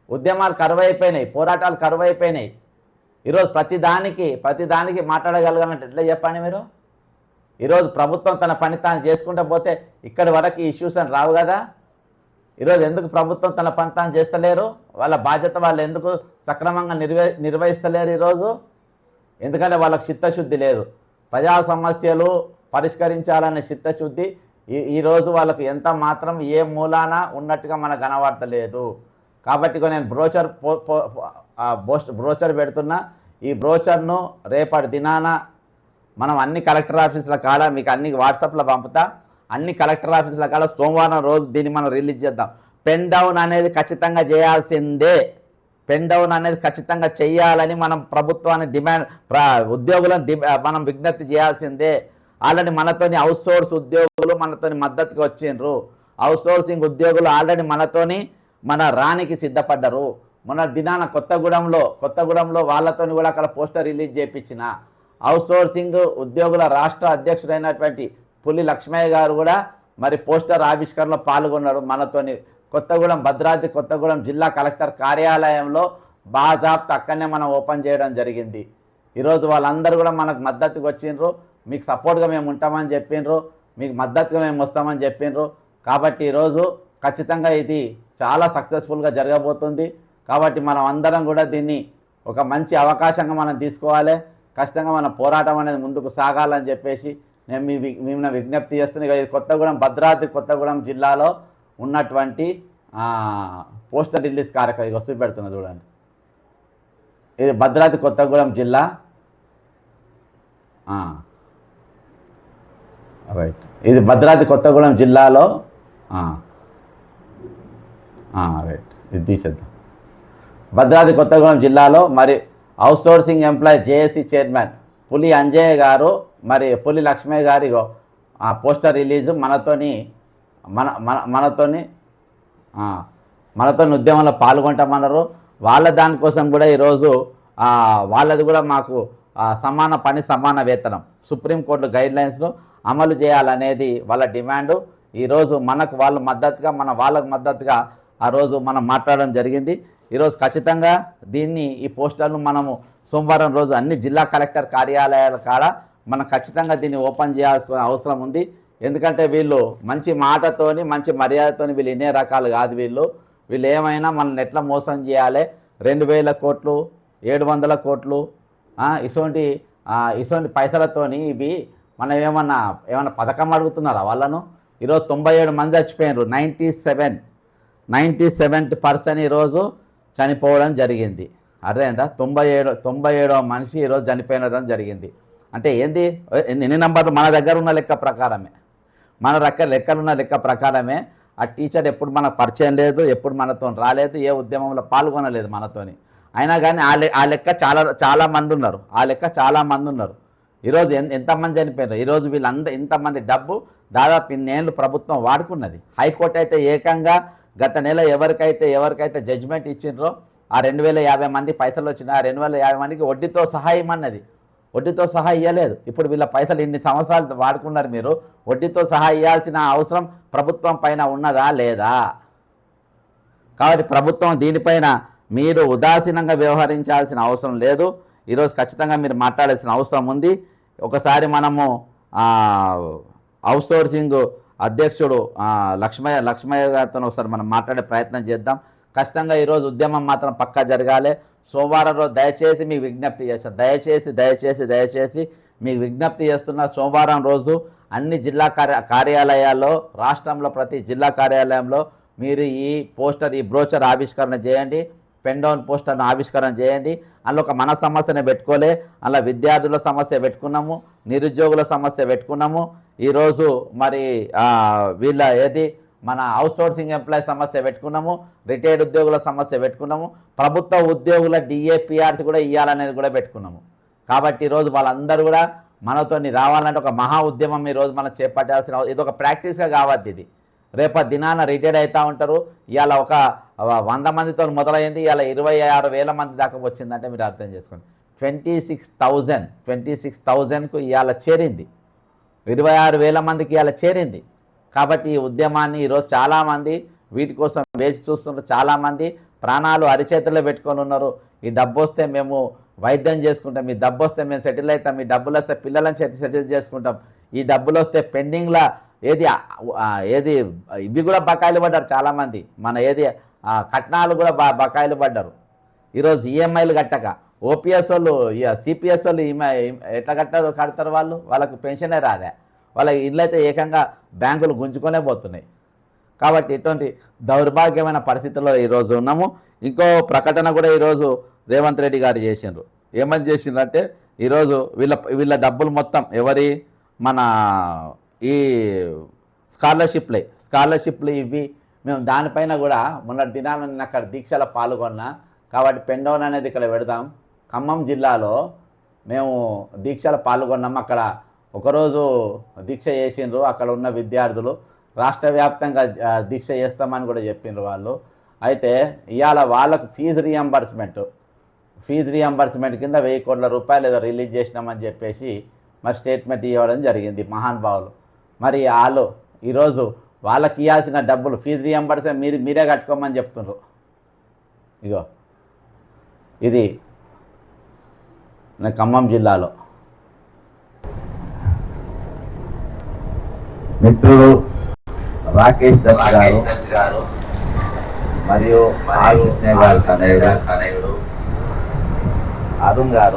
ఉద్యమాలు కరువైపోయినాయి, పోరాటాలు కరువైపోయినాయి. ఈరోజు ప్రతిదానికి మాట్లాడగలగాలంటే ఎట్లా చెప్పండి మీరు. ఈరోజు ప్రభుత్వం తన పని తాను చేసుకుంటూ పోతే ఇక్కడి వరకు ఇష్యూస్ అని రావు కదా. ఈరోజు ఎందుకు ప్రభుత్వం తన పని తాను చేస్తలేరు, వాళ్ళ బాధ్యత వాళ్ళు ఎందుకు సక్రమంగా నిర్వహిస్తలేరు ఈరోజు. ఎందుకంటే వాళ్ళకు చిత్తశుద్ధి లేదు, ప్రజా సమస్యలు పరిష్కరించాలనే చిత్తశుద్ధి ఈరోజు వాళ్ళకు ఎంత మాత్రం ఏ మూలాన ఉన్నట్టుగా మనకు కనబడతలేదు. కాబట్టి నేను బ్రోచర్ పెడుతున్నా, ఈ బ్రోచర్ను రేపటి దినాన మనం అన్ని కలెక్టర్ ఆఫీసుల కాడ మీకు అన్ని వాట్సాప్లో పంపుతా, అన్ని కలెక్టర్ ఆఫీసుల కాడ సోమవారం రోజు దీన్ని మనం రిలీజ్ చేద్దాం. పెన్ డౌన్ అనేది ఖచ్చితంగా చేయాల్సిందే, పెన్ డౌన్ అనేది ఖచ్చితంగా చేయాలని మనం ప్రభుత్వాన్ని ఉద్యోగులను మనం విజ్ఞప్తి చేయాల్సిందే. ఆల్రెడీ మనతోని అవుట్సోర్స్ ఉద్యోగులు మనతోని మద్దతుకి వచ్చిండ్రు, అవుట్సోర్సింగ్ ఉద్యోగులు ఆల్రెడీ మనతోని మన రానికి సిద్ధపడ్డరు. మన దినాన కొత్తగూడెంలో వాళ్ళతో కూడా అక్కడ పోస్టర్ రిలీజ్ చేయించిన అవుట్సోర్సింగ్ ఉద్యోగుల రాష్ట్ర అధ్యక్షుడైనటువంటి పులి లక్ష్మయ్య గారు కూడా మరి పోస్టర్ ఆవిష్కరణలో పాల్గొన్నారు మనతోని. భద్రాద్రి కొత్తగూడెం జిల్లా కలెక్టర్ కార్యాలయంలో బాజాబ్తా అక్కడనే మనం ఓపెన్ చేయడం జరిగింది. ఈరోజు వాళ్ళందరూ కూడా మనకు మద్దతుకు వచ్చిండ్రు, మీకు సపోర్ట్గా మేము ఉంటామని చెప్పిండ్రు, మీకు మద్దతుగా మేము వస్తామని చెప్పిండ్రు. కాబట్టి ఈరోజు ఖచ్చితంగా ఇది చాలా సక్సెస్ఫుల్గా జరగబోతుంది. కాబట్టి మనం అందరం కూడా దీన్ని ఒక మంచి అవకాశంగా మనం తీసుకోవాలి, ఖచ్చితంగా మన పోరాటం అనేది ముందుకు సాగాలని చెప్పేసి నేను మేము విజ్ఞప్తి చేస్తున్నాను. ఇది భద్రాద్రి కొత్తగూడెం జిల్లాలో ఉన్నటువంటి పోస్టర్ రిలీజ్ కార్యక్రమం ఇక వస్తూ పెడుతున్నా చూడండి. ఇది భద్రాద్రి కొత్తగూడెం జిల్లా, రైట్, ఇది భద్రాద్రి కొత్తగూడెం జిల్లాలో, రైట్, ఇది తీసేద్దాం. భద్రాద్రి కొత్తగూడెం జిల్లాలో మరి అవుట్సోర్సింగ్ ఎంప్లాయీ జేఏసీ చైర్మన్ పులి అంజయ్య గారు మరి పులి లక్ష్మయ్య గారి పోస్టర్ రిలీజు మనతోని ఉద్యమంలో పాల్గొంటామన్నారు. వాళ్ళ దానికోసం కూడా ఈరోజు వాళ్ళది కూడా మాకు సమాన పని సమాన వేతనం సుప్రీంకోర్టు గైడ్లైన్స్ను అమలు చేయాలనేది వాళ్ళ డిమాండు. ఈరోజు వాళ్ళ మద్దతుగా వాళ్ళకు మద్దతుగా ఆ రోజు మనం మాట్లాడడం జరిగింది. ఈరోజు ఖచ్చితంగా ఈ పోస్టర్ను మనము సోమవారం రోజు అన్ని జిల్లా కలెక్టర్ కార్యాలయాల కాడ మనం ఖచ్చితంగా దీన్ని ఓపెన్ చేయాల్సిన అవసరం ఉంది. ఎందుకంటే వీళ్ళు మంచి మాటతోని మంచి మర్యాదతోని వీళ్ళు ఇన్నే రకాలు కాదు. వీళ్ళు ఏమైనా మనల్ని ఎట్లా మోసం చేయాలి, 2000 కోట్లు 700 కోట్లు ఇటువంటి పైసలతోని ఇవి మనం ఏమన్నా పథకం అడుగుతున్నారా వాళ్ళను? ఈరోజు 97 మంది చచ్చిపోయినారు. 97% ఈరోజు చనిపోవడం జరిగింది. అర్థమైందా? 97వ మనిషి ఈరోజు చనిపోయినడం జరిగింది. అంటే ఏంది, ఎన్ని నంబర్లు మన దగ్గర ఉన్న లెక్క ప్రకారమే, లెక్కలున్న లెక్క ప్రకారమే ఆ టీచర్ ఎప్పుడు మనకు పరిచయం లేదు, ఎప్పుడు మనతో రాలేదు, ఏ ఉద్యమంలో పాల్గొనలేదు మనతోని. అయినా కానీ ఆ లెక్క చాలా మంది ఉన్నారు. ఈరోజు ఎంతమంది చనిపోయారు? ఈరోజు వీళ్ళందరూ ఇంతమంది డబ్బు దాదాపు ఇన్నేళ్ళు ప్రభుత్వం వాడుకున్నది. హైకోర్టు అయితే ఏకంగా గత నెల ఎవరికైతే జడ్జిమెంట్ ఇచ్చిండ్రో ఆ 2050 మంది పైసలు వచ్చిన ఆ 2050 మందికి వడ్డీతో సహా ఇవ్వమన్నది. వడ్డీతో సహా ఇవ్వలేదు. ఇప్పుడు వీళ్ళ పైసలు ఇన్ని సంవత్సరాలు వాడుకున్నారు, మీరు వడ్డీతో సహా ఇవ్వాల్సిన అవసరం ప్రభుత్వం పైన ఉన్నదా లేదా? కాబట్టి ప్రభుత్వం దీనిపైన మీరు ఉదాసీనంగా వ్యవహరించాల్సిన అవసరం లేదు. ఈరోజు ఖచ్చితంగా మీరు మాట్లాడాల్సిన అవసరం ఉంది. ఒకసారి మనము అవుట్సోర్సింగ్ అధ్యక్షుడు లక్ష్మయ్య గారితో ఒకసారి మనం మాట్లాడే ప్రయత్నం చేద్దాం. ఖచ్చితంగా ఈరోజు ఉద్యమం మాత్రం పక్కా జరగాలి. సోమవారం రోజు దయచేసి మీకు విజ్ఞప్తి చేస్తాను, దయచేసి మీకు విజ్ఞప్తి చేస్తున్న సోమవారం రోజు అన్ని జిల్లా కార్యాలయాల్లో, రాష్ట్రంలో ప్రతి జిల్లా కార్యాలయంలో మీరు ఈ బ్రోచర్ ఆవిష్కరణ చేయండి, పెన్ డౌన్ పోస్టర్ను ఆవిష్కరణ చేయండి. అందులో ఒక మన సమస్యనే పెట్టుకోలే, అందులో విద్యార్థుల సమస్య పెట్టుకున్నాము, నిరుద్యోగుల సమస్య పెట్టుకున్నాము. ఈరోజు మరి వీళ్ళ మన అవుట్సోర్సింగ్ ఎంప్లాయీ సమస్య పెట్టుకున్నాము, రిటైర్డ్ ఉద్యోగుల సమస్య పెట్టుకున్నాము, ప్రభుత్వ ఉద్యోగుల DAPRs కూడా ఇవ్వాలనేది కూడా పెట్టుకున్నాము. కాబట్టి ఈరోజు వాళ్ళందరూ కూడా మనతో రావాలంటే ఒక మహా ఉద్యమం ఈరోజు మనం చేపట్టాల్సిన, ఇది ఒక ప్రాక్టీస్గా కావద్దు. ఇది రేపటి దినాన రిటైర్డ్ అవుతూ ఉంటారు. ఇవాళ ఒక 100 మందితో మొదలైంది, ఇవాళ 26,000 మంది దాకా వచ్చిందంటే మీరు అర్థం చేసుకోండి. 26,000కు ఇవాళ చేరింది, 26,000 మందికి ఇవాళ చేరింది. కాబట్టి ఈ ఉద్యమాన్ని ఈరోజు చాలామంది వీటి కోసం వేచి చూస్తున్నారు. చాలామంది ప్రాణాలు అరిచేతుల్లో పెట్టుకొని ఉన్నారు. ఈ డబ్బు వస్తే మేము వైద్యం చేసుకుంటాం, ఈ డబ్బు వస్తే మేము సెటిల్ అవుతాం, ఈ డబ్బులు వస్తే పిల్లలను సెటిల్ చేసుకుంటాం, ఈ డబ్బులు వస్తే పెండింగ్లా ఇవి కూడా బకాయిలు పడ్డారు చాలామంది. మన కట్నాలు కూడా బకాయిలు పడ్డారు. ఈరోజు EMIలు కట్టక OPS వాళ్ళు, CPS వాళ్ళు ఎట్లా కడతారు? వాళ్ళకు పెన్షనే రాదే, వాళ్ళ ఇల్లు అయితే ఏకంగా బ్యాంకులు గుంజుకొనే పోతున్నాయి. కాబట్టి ఇటువంటి దౌర్భాగ్యమైన పరిస్థితుల్లో ఈరోజు ఉన్నాము. ఇంకో ప్రకటన కూడా ఈరోజు రేవంత్ రెడ్డి గారు చేసిండ్రు. ఏమని చేసిండ్రంటే ఈరోజు వీళ్ళ డబ్బులు మొత్తం మన ఈ స్కాలర్షిప్లు ఇవి మేము దానిపైన కూడా మొన్న దినాన నేను అక్కడ దీక్షలో పాల్గొన్నా. కాబట్టి పెన్ డౌన్ అనేది ఇక్కడ పెడదాం. ఖమ్మం జిల్లాలో మేము దీక్షలో పాల్గొన్నాం. అక్కడ ఒకరోజు దీక్ష చేసిండ్రు అక్కడ ఉన్న విద్యార్థులు. రాష్ట్ర వ్యాప్తంగా దీక్ష చేస్తామని కూడా చెప్పిండ్రు వాళ్ళు. అయితే ఇవాళ వాళ్ళకు ఫీజు రియంబర్స్మెంట్ కింద 1,000 కోట్ల రూపాయలు ఏదో రిలీజ్ చేసినామని చెప్పేసి మరి స్టేట్మెంట్ ఇవ్వడం జరిగింది మహానుభావులు. మరి వాళ్ళు ఈరోజు వాళ్ళకి ఇవ్వాల్సిన డబ్బులు ఫీజు రియంబర్స్మెంట్ మీరే కట్టుకోమని చెప్తున్నారు. ఇగో ఇది ఖమ్మం జిల్లాలో మిత్రుడు రాకేష్ దత్ గారు మరియు తనయుడు అరుణ్ గారు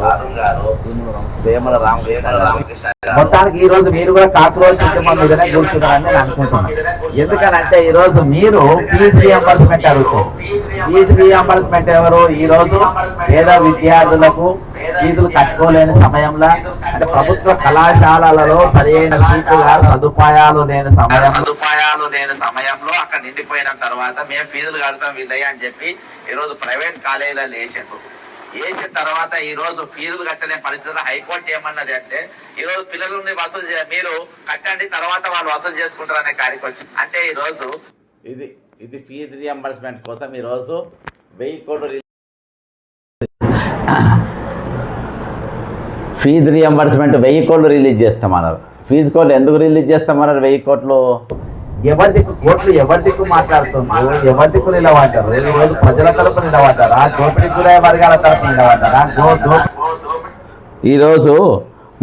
వేముల రామకృష్ణ. మొత్తానికి ఈ రోజు మీరు కూడా కాక్రోచ్ కుటుంబం మీదనే కూర్చున్నారని నేను అనుకుంటున్నాను. ఎందుకనంటే ఈరోజు మీరు ఫీజు రియంబర్స్మెంట్ అడుగుతారు. ఫీజు రియంబర్స్మెంట్ ఎవరు? ఈరోజు పేద విద్యార్థులకు ఫీజులు కట్టుకోలేని సమయంలో, అంటే ప్రభుత్వ కళాశాలలలో సరైన సదుపాయాలు లేని సమయంలో అక్కడ నిండిపోయిన తర్వాత మేము ఫీజులు కడతాం వీళ్ళయ్యా అని చెప్పి ఈరోజు ప్రైవేట్ కాలేజీలలో వేసిన తర్వాత ఈరోజు ఫీజులు కట్టలే పరిస్థితుల్లో హైకోర్టు ఏమన్నది అంటే ఈరోజు పిల్లలని వసూలు మీరు కట్టండి, తర్వాత వాళ్ళు వసూలు చేసుకుంటారు అనే కార్యక్రమం వచ్చింది. అంటే ఈరోజు ఇది ఫీజు రియంబర్స్మెంట్ కోసం ఈరోజు 1,000 కోట్లు ఫీజు రియంబర్స్మెంట్ 1,000 కోట్లు రిలీజ్ చేస్తామన్నారు. ఫీజు కోట్లు ఎందుకు రిలీజ్ చేస్తామన్నారు? 1,000 కోట్లు ఎవరి దిక్కు మాట్లాడుతున్నారు? ఎవరి దిక్కు నిలబడ్డారు? ఈరోజు ప్రజల తరపు నిలబడ్డారా? దోపిడీ గురై వర్గాల తరపు నిలబడ్డారా? ఈరోజు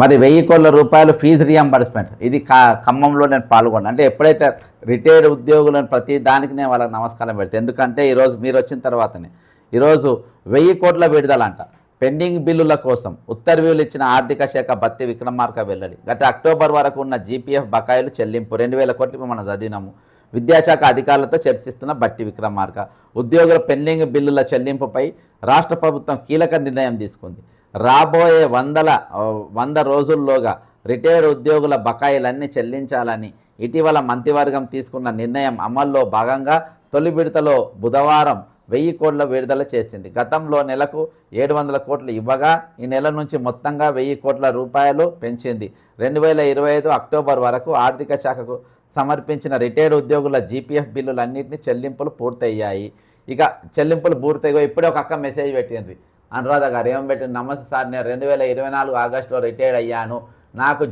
మరి 1,000 కోట్ల రూపాయలు ఫీజు రియంబర్స్మెంట్. ఇది ఖమ్మంలో నేను పాల్గొన్నాను. అంటే ఎప్పుడైతే రిటైర్డ్ ఉద్యోగులను ప్రతి దానికి నేను వాళ్ళకి నమస్కారం పెడతాను. ఎందుకంటే ఈరోజు మీరు వచ్చిన తర్వాతనే ఈరోజు 1,000 కోట్ల విడుదల అంట. పెండింగ్ బిల్లుల కోసం ఉత్తర్వులు ఇచ్చిన ఆర్థిక శాఖ బత్తి విక్రమార్క వెల్లడి. గత అక్టోబర్ వరకు ఉన్న జీపీఎఫ్ బకాయిలు చెల్లింపు 2000 కోట్లు మనం చదివినాము. విద్యాశాఖ అధికారులతో చర్చిస్తున్న బట్టి విక్రమార్క. ఉద్యోగుల పెండింగ్ బిల్లుల చెల్లింపుపై రాష్ట్ర ప్రభుత్వం కీలక నిర్ణయం తీసుకుంది. రాబోయే 100 రోజుల్లోగా రిటైర్డ్ ఉద్యోగుల బకాయిలన్నీ చెల్లించాలని ఇటీవల మంత్రివర్గం తీసుకున్న నిర్ణయం అమల్లో భాగంగా తొలి విడతలో బుధవారం 1000 కోట్ల విడుదల చేసింది. గతంలో నెలకు 700 కోట్లు ఇవ్వగా ఈ నెల నుంచి మొత్తంగా 1000 కోట్ల రూపాయలు పెంచింది. 2025 అక్టోబర్ వరకు ఆర్థిక శాఖకు సమర్పించిన రిటైర్డ్ ఉద్యోగుల జీపీఎఫ్ బిల్లులన్నింటినీ చెల్లింపులు పూర్తయ్యాయి. ఇక చెల్లింపులు పూర్తయ్యాయి. ఇప్పుడే ఒక అక్క మెసేజ్ పెట్టింది అనురాధ గారు. ఏం పెట్టింది? నమస్తే సార్, నేను 2024 ఆగస్టులో రిటైర్డ్ అయ్యాను, నాకు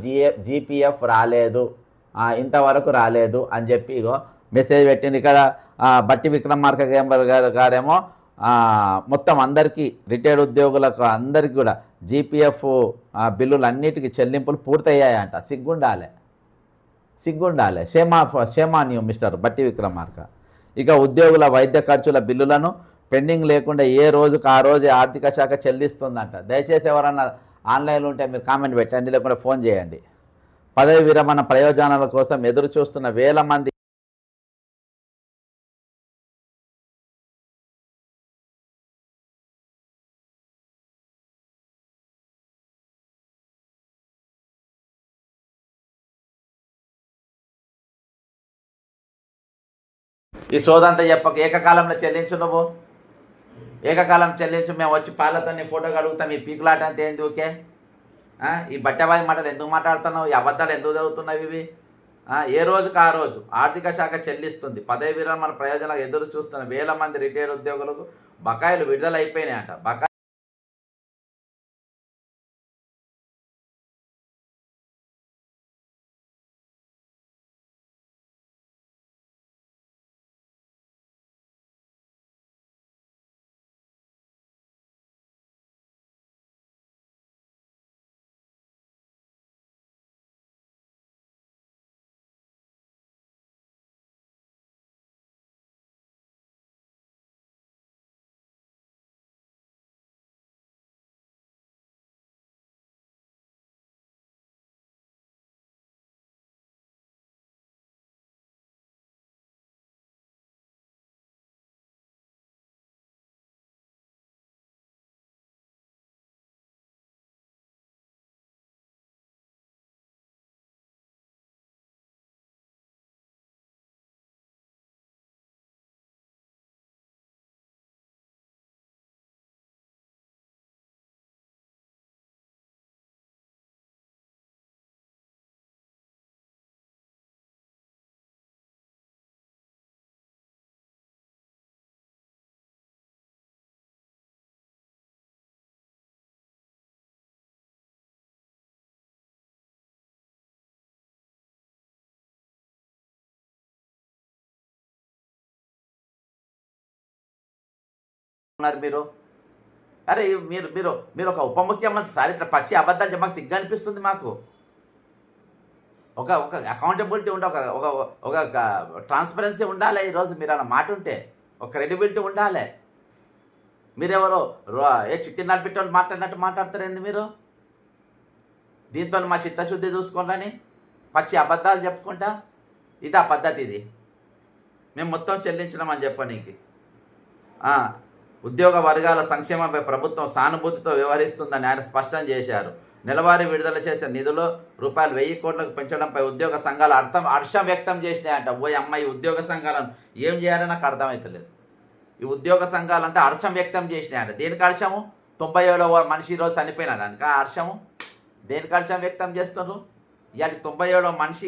జీపీఎఫ్ రాలేదు, ఇంతవరకు రాలేదు అని చెప్పి ఇగో మెసేజ్ పెట్టింది. ఇక్కడ బట్టి విక్రమార్క గారేమో మొత్తం అందరికీ రిటైర్డ్ ఉద్యోగులకు అందరికీ కూడా జీపీఎఫ్ బిల్లులు అన్నిటికీ చెల్లింపులు పూర్తయ్యాయంట. సిగ్గుండాలే. క్షేమాన్యు మిస్టర్ బట్టి విక్రమార్క. ఇక ఉద్యోగుల వైద్య ఖర్చుల బిల్లులను పెండింగ్ లేకుండా ఏ రోజుకు ఆ రోజే ఆర్థిక శాఖ చెల్లిస్తుందంట. దయచేసి ఎవరన్నా ఆన్లైన్లో ఉంటే మీరు కామెంట్ పెట్టండి, లేకుంటే ఫోన్ చేయండి. పదవి విరమణ ప్రయోజనాల కోసం ఎదురు చూస్తున్న వేల మంది ఈ సోదంతా చెప్పక ఏకకాలంలో చెల్లించు, నువ్వు ఏకకాలం చెల్లించు, మేము వచ్చి పాలతో నీ ఫోటో కడుగుతాం. ఈ పీకులాట అంటే ఏంది? ఓకే, ఈ బట్టవాయి మాటలు ఎందుకు మాట్లాడుతున్నావు? ఈ అబద్ధాలు ఎందుకు చదువుతున్నావు ఇవి? ఏ రోజుకు ఆ రోజు ఆర్థిక శాఖ చెల్లిస్తుంది. పదవి విరమణ ప్రయోజనాలు ఎదురు చూస్తున్న వేల మంది రిటైర్డ్ ఉద్యోగులకు బకాయిలు విడుదల అయిపోయినాయంట. మీరు అరే మీరు మీరు మీరు ఒక ఉప ముఖ్యమంత్రి సార్, ఇట్లా పచ్చి అబద్ధాలు చెప్పక సిగ్గు అనిపిస్తుంది మాకు. ఒక ఒక అకౌంటబిలిటీ ఉండే ఒక ఒక ట్రాన్స్పరెన్సీ ఉండాలి. ఈరోజు మీరు అలా మాట ఉంటే ఒక క్రెడిబిలిటీ ఉండాలి. మీరెవరో ఏ చిట్టి నడిపెట్టి వాళ్ళు మాట్లాడినట్టు మాట్లాడతారేంది మీరు? దీంతో మా చిత్తశుద్ధి చూసుకోండి, పచ్చి అబద్ధాలు చెప్పుకుంటా. ఇది ఆ పద్ధతి. ఇది మేము మొత్తం చెల్లించినామని చెప్పనీకి. ఉద్యోగ వర్గాల సంక్షేమంపై ప్రభుత్వం సానుభూతితో వ్యవహరిస్తుందని ఆయన స్పష్టం చేశారు. నెలవారీ విడుదల చేసే నిధులు రూపాయలు 1000 కోట్లకు పెంచడంపై ఉద్యోగ సంఘాలు హర్షం వ్యక్తం చేసినాయంట. ఓ అమ్మాయి ఉద్యోగ సంఘాలను ఏం చేయాలని నాకు అర్థమవుతలేదు. ఈ ఉద్యోగ సంఘాలు అంటే హర్షం వ్యక్తం చేసినాయంట. దేనికి హర్షము? 97వ మనిషి ఈరోజు చనిపోయినా దానికి హర్షము? దేనికి హర్షం వ్యక్తం చేస్తున్నారు? ఇవాళ 97వ మనిషి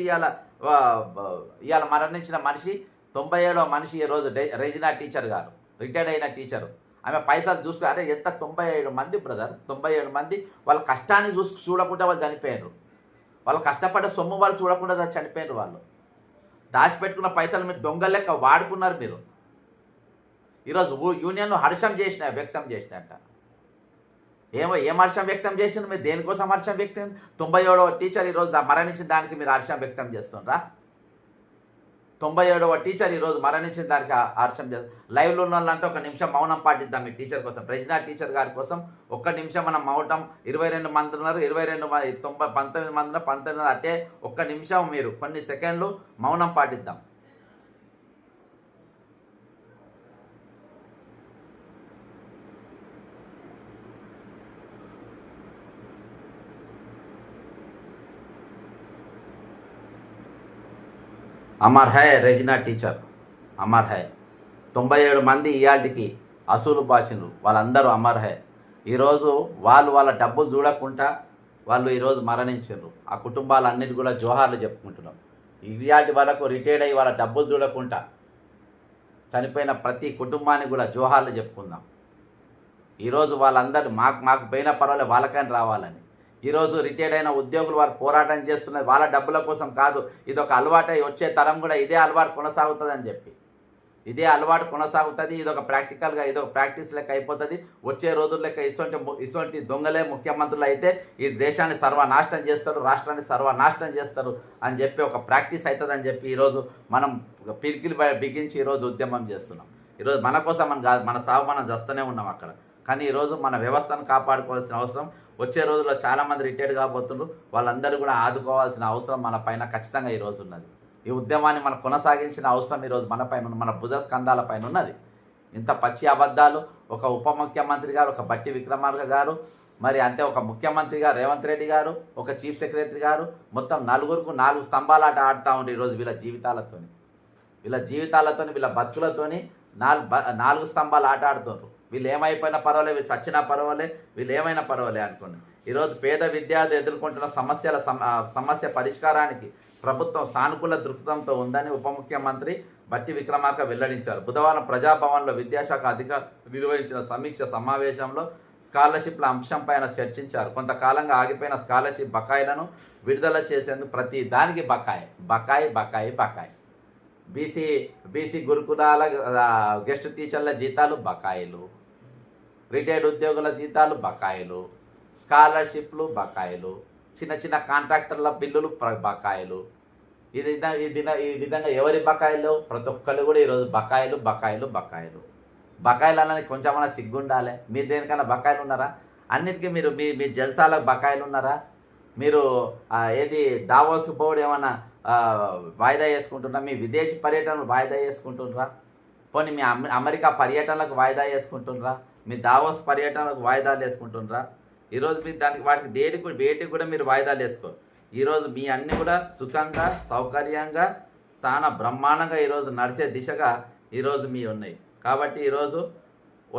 ఇవాళ మరణించిన మనిషి 97వ మనిషి ఈరోజు రెజినా టీచర్ గారు, రిటైర్డ్ అయిన టీచరు. ఆమె పైసలు చూసుకుని అరే ఎంత 97 మంది బ్రదర్, 97 మంది వాళ్ళ కష్టాన్ని చూడకుండా వాళ్ళు చనిపోయారు. వాళ్ళు కష్టపడ్డ సొమ్ము వాళ్ళు చూడకుండా చనిపోయారు. వాళ్ళు దాచిపెట్టుకున్న పైసలు మీరు దొంగ లెక్క వాడుకున్నారు. మీరు ఈరోజు యూనియన్లు హర్షం వ్యక్తం చేసినట్ట. ఏం హర్షం వ్యక్తం చేసిండ్రు మీరు? దేనికోసం హర్షం వ్యక్తం? 97వ టీచర్ ఈరోజు మరణించిన దానికి మీరు హర్షం వ్యక్తం చేస్తుండ్రా? 97వ టీచర్ ఈరోజు మరణించిన దానికి హర్షం చేస్తాం. లైవ్లో ఉన్న వాళ్ళంటే ఒక నిమిషం మౌనం పాటిద్దాం మీ టీచర్ కోసం. ప్రజ్ఞా టీచర్ గారి కోసం ఒక్క నిమిషం మనం మౌనం. 22 మంది ఉన్నారు, 19 మంది ఉన్నారు, 19 అంటే ఒక్క నిమిషం మీరు కొన్ని సెకండ్లు మౌనం పాటిద్దాం. Amar high Regina teacher, Amar high. 97 మంది ఇయాల్టికి అసూలు బాసినులు, వాళ్ళందరూ అమర్ హై. ఈరోజు వాళ్ళ డబ్బులు చూడకుండా వాళ్ళు ఈరోజు మరణించారు. ఆ కుటుంబాలన్నిటి కూడా జోహార్లు చెప్పుకుంటున్నాం. ఇయాల్టి వాళ్ళకు రిటైర్డ్ అయ్యి వాళ్ళ డబ్బులు చూడకుండా చనిపోయిన ప్రతి కుటుంబానికి కూడా జోహార్లు చెప్పుకుందాం. ఈరోజు వాళ్ళందరూ మాకు పోయిన పర్వాలేదు వాళ్ళకైనా రావాలని. ఈరోజు రిటైర్డ్ అయిన ఉద్యోగులు వారు పోరాటం చేస్తున్నది వాళ్ళ డబ్బుల కోసం కాదు. ఇది ఒక అలవాటు, వచ్చే తరం కూడా ఇదే అలవాటు కొనసాగుతుందని చెప్పి, ఇదే అలవాటు కొనసాగుతుంది. ఇది ఒక ప్రాక్టికల్గా, ఇది ఒక ప్రాక్టీస్ లెక్క అయిపోతుంది. వచ్చే రోజుల లెక్క ఇటువంటి దొంగలే ముఖ్యమంత్రులు అయితే ఈ దేశాన్ని సర్వనాశనం చేస్తారు, రాష్ట్రాన్ని సర్వనాశనం చేస్తారు అని చెప్పి ఒక ప్రాక్టీస్ అవుతుందని చెప్పి ఈరోజు మనం పిరికిలు బిగించి ఈరోజు ఉద్యమం చేస్తున్నాం. ఈరోజు మన కోసం మనం కాదు, మన సాగు మనం చేస్తూనే ఉన్నాం అక్కడ. కానీ ఈరోజు మన వ్యవస్థను కాపాడుకోవాల్సిన అవసరం, వచ్చే రోజుల్లో చాలామంది రిటైర్డ్ కాబోతున్నారు, వాళ్ళందరూ కూడా ఆదుకోవాల్సిన అవసరం మన పైన ఖచ్చితంగా ఈరోజు ఉన్నది. ఈ ఉద్యమాన్ని మనం కొనసాగించిన అవసరం ఈరోజు మన పైన, మన భుజ స్కంధాల పైన ఉన్నది. ఇంత పచ్చి అబద్ధాలు ఒక ఉప ముఖ్యమంత్రి గారు, ఒక బట్టి విక్రమార్క గారు, మరి అంతే ఒక ముఖ్యమంత్రి గారు రేవంత్ రెడ్డి గారు, ఒక చీఫ్ సెక్రటరీ గారు, మొత్తం నలుగురికి 4 స్తంభాలాట ఆడుతూ ఉండే ఈరోజు వీళ్ళ జీవితాలతోని, వీళ్ళ బతుకులతోని 4 స్తంభాలు ఆట ఆడుతున్నారు. వీళ్ళు ఏమైపోయినా పర్వాలేదు, వీళ్ళు చచ్చినా పర్వాలేదు, వీళ్ళు ఏమైనా పర్వాలేదు అనుకోండి. ఈరోజు పేద విద్యార్థి ఎదుర్కొంటున్న సమస్య పరిష్కారానికి ప్రభుత్వం సానుకూల దృక్పథంతో ఉందని ఉప ముఖ్యమంత్రి బట్టి విక్రమార్క వెల్లడించారు. బుధవారం ప్రజాభవన్లో విద్యాశాఖ అధికారులు నిర్వహించిన సమీక్ష సమావేశంలో స్కాలర్షిప్ల అంశంపైన చర్చించారు. కొంతకాలంగా ఆగిపోయిన స్కాలర్షిప్ బకాయిలను విడుదల చేసేందుకు ప్రతి దానికి బకాయి. బీసీ గురుకులాల గెస్ట్ టీచర్ల జీతాలు బకాయిలు, రిటైర్డ్ ఉద్యోగుల జీతాలు బకాయిలు, స్కాలర్షిప్లు బకాయిలు, చిన్న కాంట్రాక్టర్ల బిల్లులు బకాయిలు. ఈ విధంగా ఎవరి బకాయిలు? ప్రతి ఒక్కరు కూడా ఈరోజు బకాయిలు అన్నది కొంచెమన్నా సిగ్గుండాలి. మీరు దేనికన్నా బకాయిలు ఉన్నారా? అన్నిటికీ మీరు మీ జల్సాలకు బకాయిలు ఉన్నారా? మీరు ఏది దావోస్కి పోవడం ఏమన్నా వాయిదా వేసుకుంటున్నారా? మీ విదేశీ పర్యటనలు వాయిదా వేసుకుంటున్నారా? పోనీ మీ అమెరికా పర్యటనలకు వాయిదా వేసుకుంటున్నారా? మీ దావోస్ పర్యటనలకు వాయిదాలు వేసుకుంటున్నారా? ఈరోజు మీరు వేటికి కూడా మీరు వాయిదాలు వేసుకోరు. ఈరోజు మీ అన్ని కూడా సుఖంగా, సౌకర్యంగా, చాలా బ్రహ్మాండంగా ఈరోజు నడిచే దిశగా ఈరోజు మీ ఉన్నాయి. కాబట్టి ఈరోజు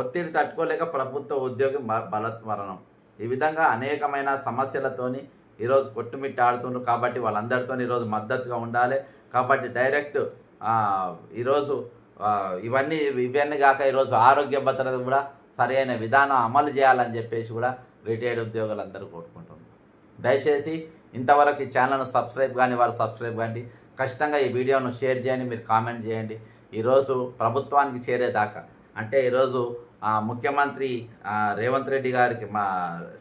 ఒత్తిడి తట్టుకోలేక ప్రభుత్వ ఉద్యోగి బలత్మరణం, ఈ విధంగా అనేకమైన సమస్యలతోని ఈరోజు కొట్టుమిట్టి ఆడుతున్నారు. కాబట్టి వాళ్ళందరితో ఈరోజు మద్దతుగా ఉండాలి. కాబట్టి డైరెక్ట్ ఈరోజు ఇవన్నీ కాక ఈరోజు ఆరోగ్య భద్రత కూడా సరైన విధానం అమలు చేయాలని చెప్పేసి కూడా రిటైర్డ్ ఉద్యోగులందరూ కోరుకుంటున్నారు. దయచేసి ఇంతవరకు ఈ ఛానల్ను సబ్స్క్రైబ్ కానీ వారు సబ్స్క్రైబ్ కానీ ఖచ్చితంగా ఈ వీడియోను షేర్ చేయండి, మీరు కామెంట్ చేయండి. ఈరోజు ప్రభుత్వానికి చేరేదాకా, అంటే ఈరోజు ముఖ్యమంత్రి రేవంత్ రెడ్డి గారికి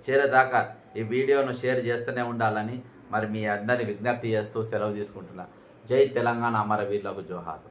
చేరేదాకా ఈ వీడియోను షేర్ చేస్తూనే ఉండాలని మరి మీ అందరినీ విజ్ఞప్తి చేస్తూ సెలవు తీసుకుంటున్నా. జై తెలంగాణ, అమరవీరులకు జోహార్.